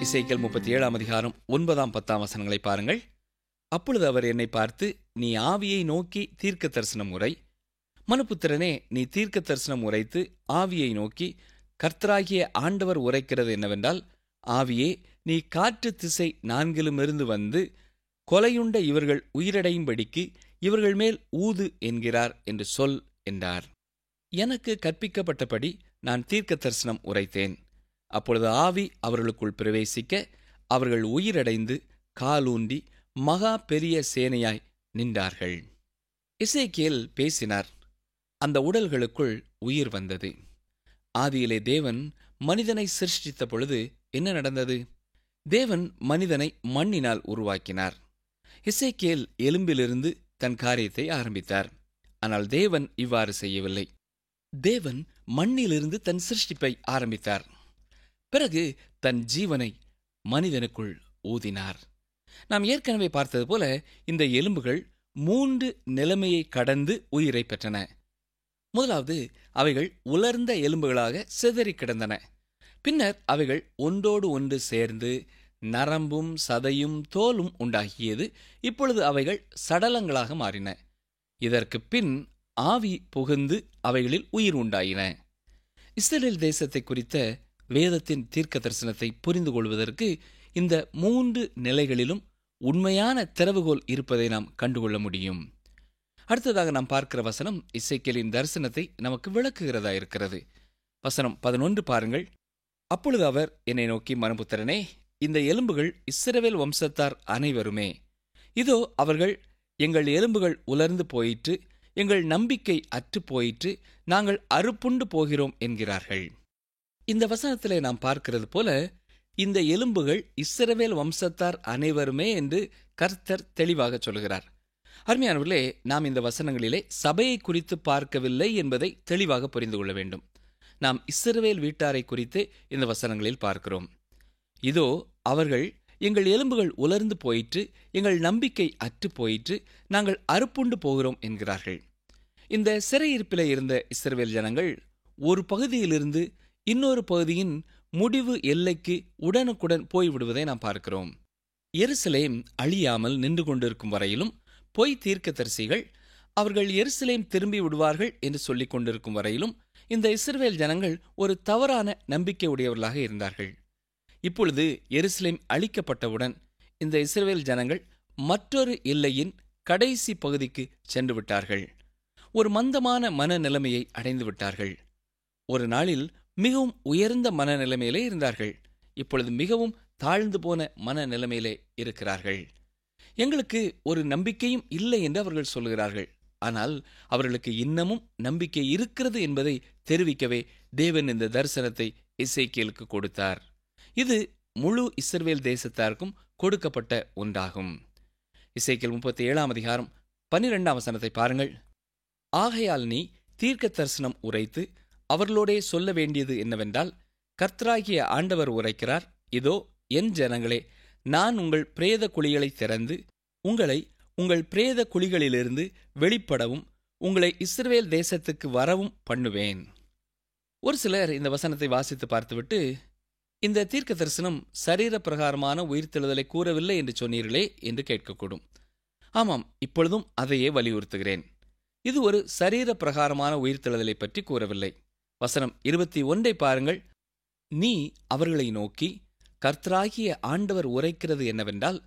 எசேக்கியேல் 37 9 10 வசனங்களை பாருங்கள். அப்பொழுது அவர் என்னை பார்த்து, நீ ஆவியை நோக்கி தீர்க்க தரிசனம் உரை. மனுபுத்திரனே, நீ தீர்க்க தரிசனம் உரைத்து ஆவியை நோக்கி, கர்த்தராகிய ஆண்டவர் உரைக்கிறது என்னவென்றால், ஆவியே, நீ காற்று திசை நான்கிலுமிருந்து வந்து கொலையுண்ட இவர்கள் உயிரடையும்படிக்கு இவர்கள் மேல் ஊது என்கிறார் என்று சொல் என்றார். எனக்கு கற்பிக்கப்பட்டபடி நான் தீர்க்க தரிசனம் உரைத்தேன். அப்பொழுது ஆவி அவர்களுக்குள் பிரவேசிக்க அவர்கள் உயிரடைந்து காலூன்றி மகா பெரிய சேனையாய் நின்றார்கள். எசேக்கியேல் பேசினார். அந்த உடல்களுக்குள் உயிர் வந்தது. ஆதியிலே தேவன் மனிதனை சிருஷ்டித்த பொழுது என்ன நடந்தது? தேவன் மனிதனை மண்ணினால் உருவாக்கினார். எசேக்கியேல் எலும்பிலிருந்து தன் காரியத்தை ஆரம்பித்தார். ஆனால் தேவன் இவ்வாறு செய்யவில்லை. தேவன் மண்ணிலிருந்து தன் சிருஷ்டிப்பை ஆரம்பித்தார். பிறகு தன் ஜீவனை மனிதனுக்குள் ஊதினார். நாம் ஏற்கனவே பார்த்தது போல இந்த எலும்புகள் 3 நிலைமையை கடந்து உயிரை பெற்றன. முதலாவது, அவைகள் உலர்ந்த எலும்புகளாக சிதறி கிடந்தன. பின்னர் அவைகள் ஒன்றோடு ஒன்று சேர்ந்து நரம்பும் சதையும் தோலும் உண்டாகியது. இப்பொழுது அவைகள் சடலங்களாக மாறின. இதற்கு பின் ஆவி புகுந்து அவைகளில் உயிர் உண்டாயின. இஸ்ரவேல் தேசத்தை குறித்த வேதத்தின் தீர்க்க தரிசனத்தை புரிந்து கொள்வதற்கு இந்த 3 நிலைகளிலும் உண்மையான திறவுகோல் இருப்பதை நாம் கண்டுகொள்ள முடியும். அடுத்ததாக நாம் பார்க்கிற வசனம் எசேக்கியேலின் தரிசனத்தை நமக்கு விளக்குகிறதா இருக்கிறது. வசனம் 11 பாருங்கள். அப்பொழுது அவர் என்னை நோக்கி, மனுபுத்திரனே, இந்த எலும்புகள் இஸ்ரவேல் வம்சத்தார் அனைவருமே. இதோ அவர்கள், எங்கள் எலும்புகள் உலர்ந்து போயிற்று, எங்கள் நம்பிக்கை அற்று போயிற்று, நாங்கள் அறுப்புண்டு போகிறோம் என்கிறார்கள். இந்த வசனத்திலே நாம் பார்க்கிறது போல இந்த எலும்புகள் இஸ்ரவேல் வம்சத்தார் அனைவருமே என்று கர்த்தர் தெளிவாக சொல்கிறார். அருமையானவர்களே, நாம் இந்த வசனங்களிலே சபையை குறித்து பார்க்கவில்லை என்பதை தெளிவாக புரிந்து கொள்ள வேண்டும். நாம் இஸ்ரவேல் வீட்டாரை குறித்து இந்த வசனங்களில் பார்க்கிறோம். இதோ அவர்கள், எங்கள் எலும்புகள் உலர்ந்து போயிற்று, எங்கள் நம்பிக்கை அற்று போயிற்று, நாங்கள் அறுப்புண்டு போகிறோம் என்கிறார்கள். இந்த சிறையிருப்பிலே இருந்த இஸ்ரவேல் ஜனங்கள் ஒரு பகுதியிலிருந்து இன்னொரு பகுதியின் முடிவு எல்லைக்கு உடனுக்குடன் போய்விடுவதை நாம் பார்க்கிறோம். எருசலேம் அழியாமல் நின்று கொண்டிருக்கும் வரையிலும் பொய் தீர்க்கதரிசிகள் அவர்கள் எருசலேம் திரும்பி விடுவார்கள் என்று சொல்லிக் கொண்டிருக்கும் வரையிலும் இந்த இஸ்ரவேல் ஜனங்கள் ஒரு தவறான நம்பிக்கை உடையவர்களாக இருந்தார்கள். இப்பொழுது எருசலேம் அழிக்கப்பட்டவுடன் இந்த இஸ்ரவேல் ஜனங்கள் மற்றொரு எல்லையின் கடைசி பகுதிக்கு சென்று விட்டார்கள். ஒரு மந்தமான மனநிலைமையை அடைந்து விட்டார்கள். ஒரு நாளில் மிகவும் உயர்ந்த மனநிலைமையிலே இருந்தார்கள். இப்பொழுது மிகவும் தாழ்ந்து போன மனநிலைமையிலே இருக்கிறார்கள். எங்களுக்கு ஒரு நம்பிக்கையும் இல்லை என்று அவர்கள் சொல்கிறார்கள். ஆனால் அவர்களுக்கு இன்னமும் நம்பிக்கை இருக்கிறது என்பதை தெரிவிக்கவே தேவன் இந்த தரிசனத்தை எசேக்கியேலுக்கு கொடுத்தார். இது முழு இஸ்ரவேல் தேசத்தாருக்கும் கொடுக்கப்பட்ட ஒன்றாகும். எசேக்கியேல் 37 12 வசனத்தை பாருங்கள். ஆகையால் நீ தீர்க்க தரிசனம் உரைத்து அவர்களோடே சொல்ல வேண்டியது என்னவென்றால், கர்த்தராகிய ஆண்டவர் உரைக்கிறார், இதோ என் ஜனங்களே, நான் உங்கள் பிரேத குழிகளை திறந்து உங்களை உங்கள் பிரேத குழிகளிலிருந்து வெளிப்படவும் உங்களை இஸ்ரவேல் தேசத்துக்கு வரவும் பண்ணுவேன். ஒரு சிலர் இந்த வசனத்தை வாசித்து பார்த்துவிட்டு, இந்த தீர்க்க தரிசனம் சரீர பிரகாரமான உயிர்த்தெழுதலை கூறவில்லை என்று சொன்னீர்களே என்று கேட்கக்கூடும். ஆமாம், இப்பொழுதும் அதையே வலியுறுத்துகிறேன். இது ஒரு சரீர பிரகாரமான உயிர்த்தெழுதலை பற்றி கூறவில்லை. வசனம் 21 பாருங்கள். நீ அவர்களை நோக்கி, கர்த்தராகிய ஆண்டவர் உரைக்கிறது என்னவென்றால்,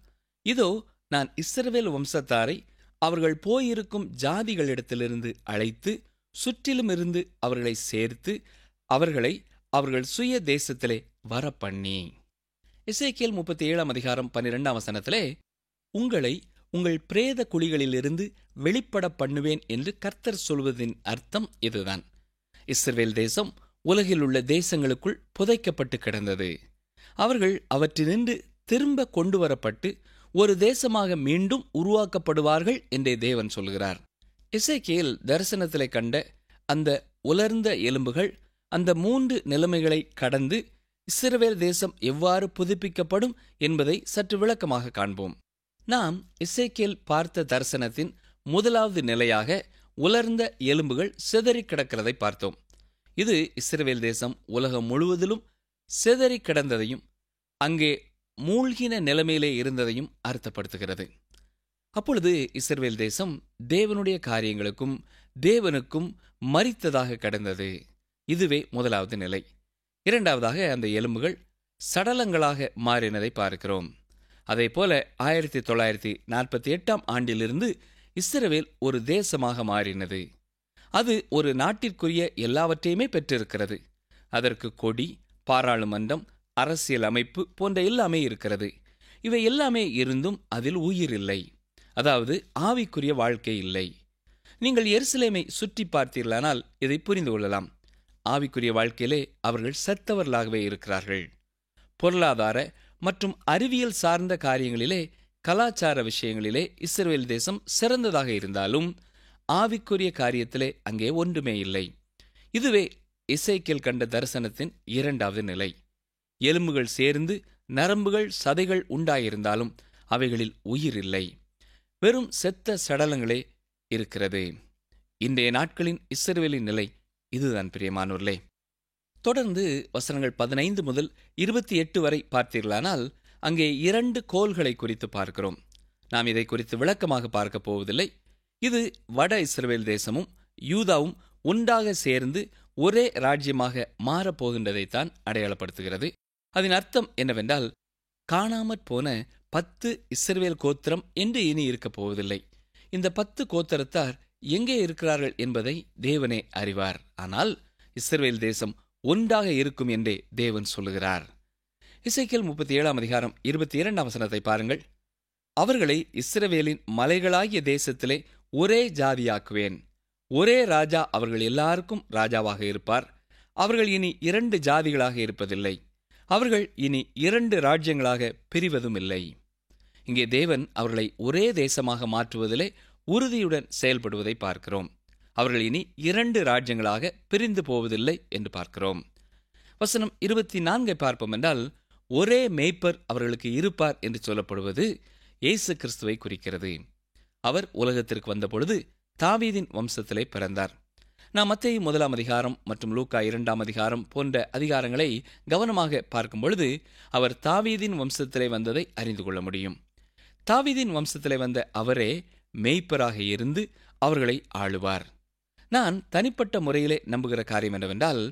இதோ நான் இஸ்ரவேல் வம்சத்தாரை அவர்கள் போயிருக்கும் ஜாதிகளிடத்திலிருந்து அழைத்து சுற்றிலுமிருந்து அவர்களை சேர்த்து அவர்களை அவர்கள் சுய தேசத்திலே வரப்பண்ணி. எசேக்கியேல் 37 12 வசனத்திலே, உங்களை உங்கள் பிரேத குழிகளிலிருந்து வெளிப்பட பண்ணுவேன் என்று கர்த்தர் சொல்வதின் அர்த்தம் இதுதான். இஸ்ரவேல் தேசம் உலகில் உள்ள தேசங்களுக்குள் புதைக்கப்பட்டு கிடந்தது. அவர்கள் அவற்றினின்று திரும்ப கொண்டு வரப்பட்டு ஒரு தேசமாக மீண்டும் உருவாக்கப்படுவார்கள் என்றே தேவன் சொல்கிறார். எசேக்கியேல் தரிசனத்திலே கண்ட அந்த உலர்ந்த எலும்புகள் அந்த 3 நிலைமைகளை கடந்து இஸ்ரவேல் தேசம் எவ்வாறு புதுப்பிக்கப்படும் என்பதை சற்று விளக்கமாக காண்போம். நாம் எசேக்கியேல் பார்த்த தரிசனத்தின் முதலாவது நிலையாக உலர்ந்த எலும்புகள் சிதறி கிடக்கிறதை பார்த்தோம். இது இஸ்ரவேல் தேசம் உலகம் முழுவதிலும் சிதறி கிடந்ததையும் அங்கே மூழ்கின நிலைமையிலே இருந்ததையும் அர்த்தப்படுத்துகிறது. அப்பொழுது இஸ்ரவேல் தேசம் தேவனுடைய காரியங்களுக்கும் தேவனுக்கும் மரித்ததாக கடந்தது. இதுவே முதலாவது நிலை. இரண்டாவதாக, அந்த எலும்புகள் சடலங்களாக மாறினதை பார்க்கிறோம். அதேபோல 1948 ஆண்டிலிருந்து இஸ்ரவேல் ஒரு தேசமாக மாறினது. அது ஒரு நாட்டிற்குரிய எல்லாவற்றையுமே பெற்றிருக்கிறது. அதற்கு கொடி, பாராளுமன்றம், அரசியல் அமைப்பு போன்ற எல்லாமே இருக்கிறது. இவை எல்லாமே இருந்தும் அதில் உயிர் இல்லை. அதாவது ஆவிக்குரிய வாழ்க்கை இல்லை. நீங்கள் எருசலேமை சுற்றி பார்த்தீர்களானால் இதை புரிந்து கொள்ளலாம். ஆவிக்குரிய வாழ்க்கையிலே அவர்கள் செத்தவர்களாகவே இருக்கிறார்கள். பொருளாதார மற்றும் அறிவியல் சார்ந்த காரியங்களிலே, கலாச்சார விஷயங்களிலே இஸ்ரவேல் தேசம் சிறந்ததாக இருந்தாலும் ஆவிக்குரிய காரியத்திலே அங்கே ஒன்றுமே இல்லை. இதுவே எசேக்கியேல் கண்ட தரிசனத்தின் இரண்டாவது நிலை. எலும்புகள் சேர்ந்து நரம்புகள், சதைகள் உண்டாயிருந்தாலும் அவைகளில் உயிர் இல்லை. வெறும் செத்த சடலங்களே இருக்கிறது. இன்றைய நாட்களின் இஸ்ரவேலின் நிலை இதுதான் பிரியமானோர்களே. தொடர்ந்து வசனங்கள் 15 முதல் 28 வரை பார்த்தீர்களானால் அங்கே 2 கோல்களை குறித்து பார்க்கிறோம். நாம் இதை குறித்து விளக்கமாக பார்க்க போவதில்லை. இது வட இஸ்ரவேல் தேசமும் யூதாவும் ஒன்றாக சேர்ந்து ஒரே ராஜ்யமாக மாறப்போகின்றதைத்தான் அடையாளப்படுத்துகிறது. அதன் அர்த்தம் என்னவென்றால், காணாமற் போன 10 இஸ்ரவேல் கோத்திரம் என்று இனி இருக்கப் போவதில்லை. இந்த 10 கோத்திரத்தார் எங்கே இருக்கிறார்கள் என்பதை தேவனே அறிவார். ஆனால் இஸ்ரவேல் தேசம் ஒன்றாக இருக்கும் என்றே தேவன் சொல்லுகிறார். எசேக்கியேல் 37 22 வசனத்தை பாருங்கள். அவர்களை இஸ்ரவேலின் மலைகளாகிய தேசத்திலே ஒரே ஜாதியாக்குவேன். ஒரே ராஜா அவர்கள் எல்லாருக்கும் ராஜாவாக இருப்பார். அவர்கள் இனி 2 ஜாதிகளாக இருப்பதில்லை. அவர்கள் இனி 2 ராஜ்யங்களாக பிரிவதும் இல்லை. இங்கே தேவன் அவர்களை ஒரே தேசமாக மாற்றுவதிலே உறுதியுடன் செயல்படுவதை பார்க்கிறோம். அவர்கள் இனி 2 ராஜ்யங்களாக பிரிந்து போவதில்லை என்று பார்க்கிறோம். வசனம் 24 பார்ப்போம் என்றால், ஒரே மேய்ப்பர் அவர்களுக்கு இருப்பார் என்று சொல்லப்படுவது இயேசு கிறிஸ்துவை குறிக்கிறது. அவர் உலகத்திற்கு வந்தபொழுது தாவீதின் வம்சத்திலே பிறந்தார். நாம் மத்தேயு 1 மற்றும் லூக்கா 2 போன்ற அதிகாரங்களை கவனமாக பார்க்கும் பொழுது அவர் தாவீதின் வம்சத்திலே வந்ததை அறிந்து கொள்ள முடியும். தாவீதின் வம்சத்திலே வந்த அவரே மேய்ப்பராக இருந்து அவர்களை ஆளுவார். நான் தனிப்பட்ட முறையிலே நம்புகிற காரியம் என்னவென்றால்,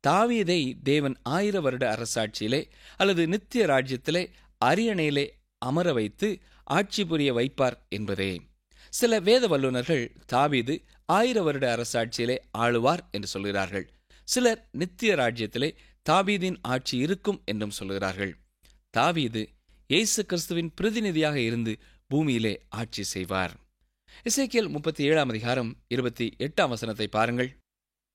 தாவீதை தேவன் 1000 வருட அரசாட்சியிலே அல்லது நித்திய ராஜ்யத்திலே அரியணையிலே அமர வைத்து ஆட்சி புரிய வைப்பார் என்பதே. சில வேத வல்லுநர்கள் தாவீது 1000 வருட அரசாட்சியிலே ஆளுவார் என்று சொல்கிறார்கள். சிலர் நித்திய ராஜ்யத்திலே தாவீதின் ஆட்சி இருக்கும் என்றும் சொல்கிறார்கள். தாவீது இயேசு கிறிஸ்துவின் பிரதிநிதியாக இருந்து பூமியிலே ஆட்சி செய்வார். எசேக்கியேல் 37 28 வசனத்தை பாருங்கள்.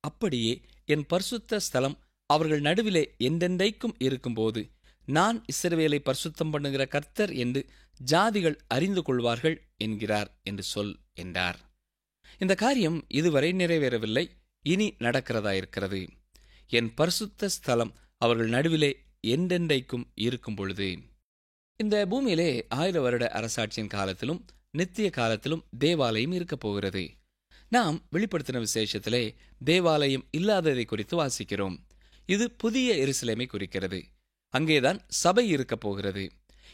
அப்படியே என் பரிசுத்த ஸ்தலம் அவர்கள் நடுவிலே என்றென்றைக்கும் இருக்கும்போது நான் இஸ்ரவேலை பரிசுத்தம் பண்ணுகிற கர்த்தர் என்று ஜாதிகள் அறிந்து கொள்வார்கள் என்கிறார் என்று சொல் என்றார். இந்த காரியம் இதுவரை நிறைவேறவில்லை, இனி நடக்கிறதா இருக்கிறது. என் பரிசுத்த ஸ்தலம் அவர்கள் நடுவிலே என்றென்றைக்கும் இருக்கும் பொழுது. இந்த பூமியிலே 1000 வருட அரசாட்சியின் காலத்திலும் நித்திய காலத்திலும் தேவாலயம் இருக்கப் போகிறது. நாம் வெளிப்படுத்தின விசேஷத்திலே தேவாலயம் இல்லாததை குறித்து வாசிக்கிறோம். இது புதிய எருசலேமை குறிக்கிறது. அங்கேதான் சபை இருக்கப் போகிறது.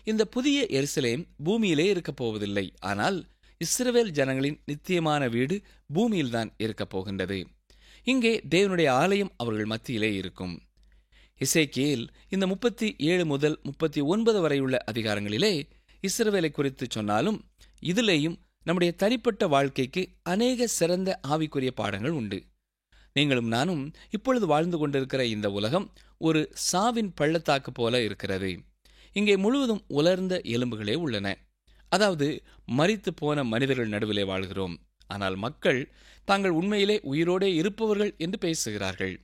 இந்த புதிய எருசலேம் பூமியிலே இருக்கப் போவதில்லை. ஆனால் இஸ்ரவேல் ஜனங்களின் நித்தியமான வீடு பூமியில்தான் இருக்கப் போகின்றது. இங்கே தேவனுடைய ஆலயம் அவர்கள் மத்தியிலே இருக்கும். எசேக்கியேல் இந்த 37 முதல் 39 வரையுள்ள அதிகாரங்களிலே இஸ்ரவேலை குறித்து சொன்னாலும் இதிலேயும் நம்முடைய தனிப்பட்ட வாழ்க்கைக்கு அநேக சிறந்த ஆவிக்குரிய பாடங்கள் உண்டு. நீங்களும் நானும் இப்பொழுது வாழ்ந்து கொண்டிருக்கிற இந்த உலகம் ஒரு சாவின் பள்ளத்தாக்கு போல இருக்கிறது. இங்கே முழுவதும் உலர்ந்த எலும்புகளே உள்ளன. அதாவது மரித்து போன மனிதர்கள் நடுவிலே வாழ்கிறோம். ஆனால் மக்கள் தாங்கள் உண்மையிலே உயிரோடே இருப்பவர்கள் என்று பேசுகிறார்கள்.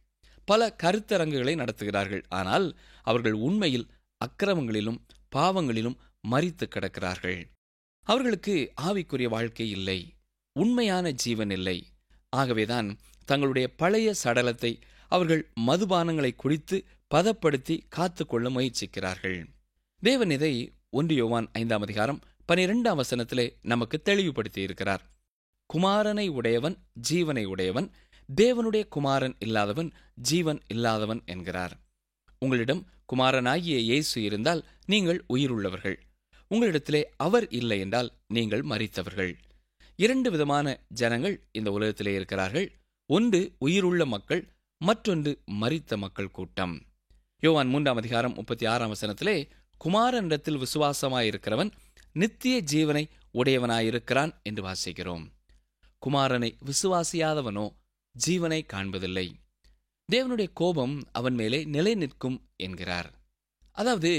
பல கருத்தரங்குகளை நடத்துகிறார்கள். ஆனால் அவர்கள் உண்மையில் அக்கிரமங்களிலும் பாவங்களிலும் மரித்து கிடக்கிறார்கள். அவர்களுக்கு ஆவிக்குரிய வாழ்க்கை இல்லை, உண்மையான ஜீவன் இல்லை. ஆகவேதான் தங்களுடைய பழைய சடலத்தை அவர்கள் மதுபானங்களை குடித்து பதப்படுத்தி காத்துக்கொள்ள முயற்சிக்கிறார்கள். தேவன் இதை 1 யோவான் 5 வசனத்திலே நமக்கு தெளிவுபடுத்தி இருக்கிறார். குமாரனை உடையவன் ஜீவனை உடையவன், தேவனுடைய குமாரன் இல்லாதவன் ஜீவன் இல்லாதவன் என்கிறார். உங்களிடம் குமாரனாகிய இயேசு இருந்தால் நீங்கள் உயிருள்ளவர்கள். உங்களிடத்திலே அவர் இல்லை என்றால் நீங்கள் மரித்தவர்கள். 2 விதமான ஜனங்கள் இந்த உலகத்திலே இருக்கிறார்கள். ஒன்று உயிருள்ள மக்கள், மற்றொன்று மரித்த மக்கள் கூட்டம். யோவான் 3:36 குமாரனிடத்தில் விசுவாசமாயிருக்கிறவன் நித்திய ஜீவனை உடையவனாயிருக்கிறான் என்று வாசிக்கிறோம். குமாரனை விசுவாசியாதவனோ ஜீவனை காண்பதில்லை. தேவனுடைய கோபம் அவன் மேலே நிலை நிற்கும் என்கிறார். அதாவது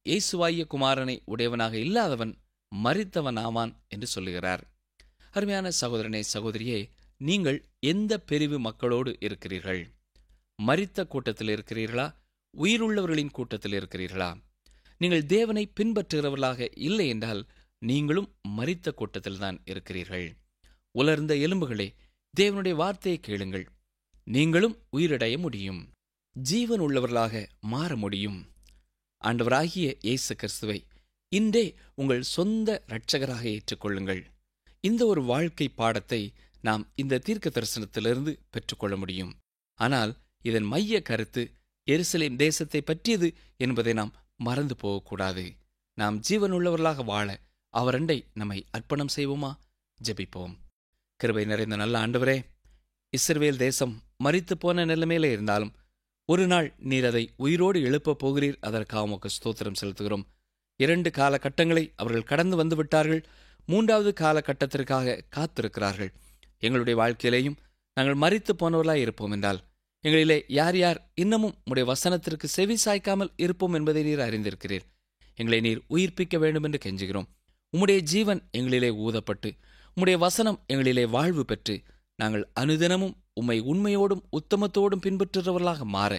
இயேசுவாகிய குமாரனை உடையவனாக இல்லாதவன் மரித்தவன் ஆவான் என்று சொல்லுகிறார். அருமையான சகோதரனே, சகோதரியே, நீங்கள் எந்த பிரிவு மக்களோடு இருக்கிறீர்கள்? மரித்த கூட்டத்தில் இருக்கிறீர்களா? உயிருள்ளவர்களின் கூட்டத்தில் இருக்கிறீர்களா? நீங்கள் தேவனை பின்பற்றுகிறவர்களாக இல்லை என்றால் நீங்களும் மரித்த கூட்டத்தில்தான் இருக்கிறீர்கள். உலர்ந்த எலும்புகளே, தேவனுடைய வார்த்தையை கேளுங்கள். நீங்களும் உயிரடைய முடியும், ஜீவன் உள்ளவர்களாக மாற முடியும். ஆண்டவராகிய இயேசு கிறிஸ்துவை இன்றே உங்கள் சொந்த இரட்சகராக ஏற்றுக்கொள்ளுங்கள். இந்த ஒரு வாழ்க்கை பாடத்தை நாம் இந்த தீர்க்க தரிசனத்திலிருந்து பெற்றுக்கொள்ள முடியும். ஆனால் இதன் மைய கருத்து எருசலேம் தேசத்தை பற்றியது என்பதை நாம் மறந்து போகக்கூடாது. நாம் ஜீவனுள்ளவர்களாக வாழ அவரண்டை நம்மை அர்ப்பணம் செய்வோமா? ஜெபிப்போம். கிருபை நிறைந்த நல்ல ஆண்டவரே, இஸ்ரவேல் தேசம் மரித்து போன நிலைமையில இருந்தாலும் ஒரு நாள் நீர் அதை உயிரோடு எழுப்பப் போகிறீர். அதற்காக உமக்கு ஸ்தோத்திரம் செலுத்துகிறோம். 2 காலகட்டங்களை அவர்கள் கடந்து வந்து விட்டார்கள். 3வது காலகட்டத்திற்காக காத்திருக்கிறார்கள். எங்களுடைய வாழ்க்கையிலேயும் நாங்கள் மரித்து போனவர்களாய் இருப்போம் என்றால் எங்களிலே யார் யார் இன்னமும் உம்முடைய வசனத்திற்கு செவி சாய்க்காமல் இருப்போம் என்பதை நீர் அறிந்திருக்கிறீர். எங்களை நீர் உயிர்ப்பிக்க வேண்டும் என்று கெஞ்சுகிறோம். உம்முடைய ஜீவன் எங்களிலே ஊதப்பட்டு உம்முடைய வசனம் எங்களிலே வாழ்வு பெற்று நாங்கள் அனுதினமும் உம்மை உண்மையோடும் உத்தமத்தோடும் பின்பற்றுகிறவர்களாக மாற,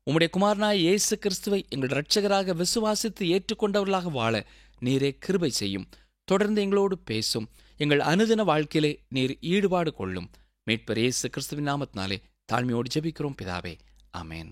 உம்முடைய குமாரனாய் இயேசு கிறிஸ்துவை எங்கள் இரட்சகராக விசுவாசித்து ஏற்றுக்கொண்டவர்களாக வாழ நீரே கிருபை செய்யும். தொடர்ந்து எங்களோடு பேசும். எங்கள் அனுதின வாழ்க்கையிலே நீர் ஈடுபாடு கொள்ளும். மீட்பர் இயேசு கிறிஸ்துவின் நாமத்தினாலே தாழ்மையோடு ஜெபிக்கிறோம் பிதாவே, ஆமென்.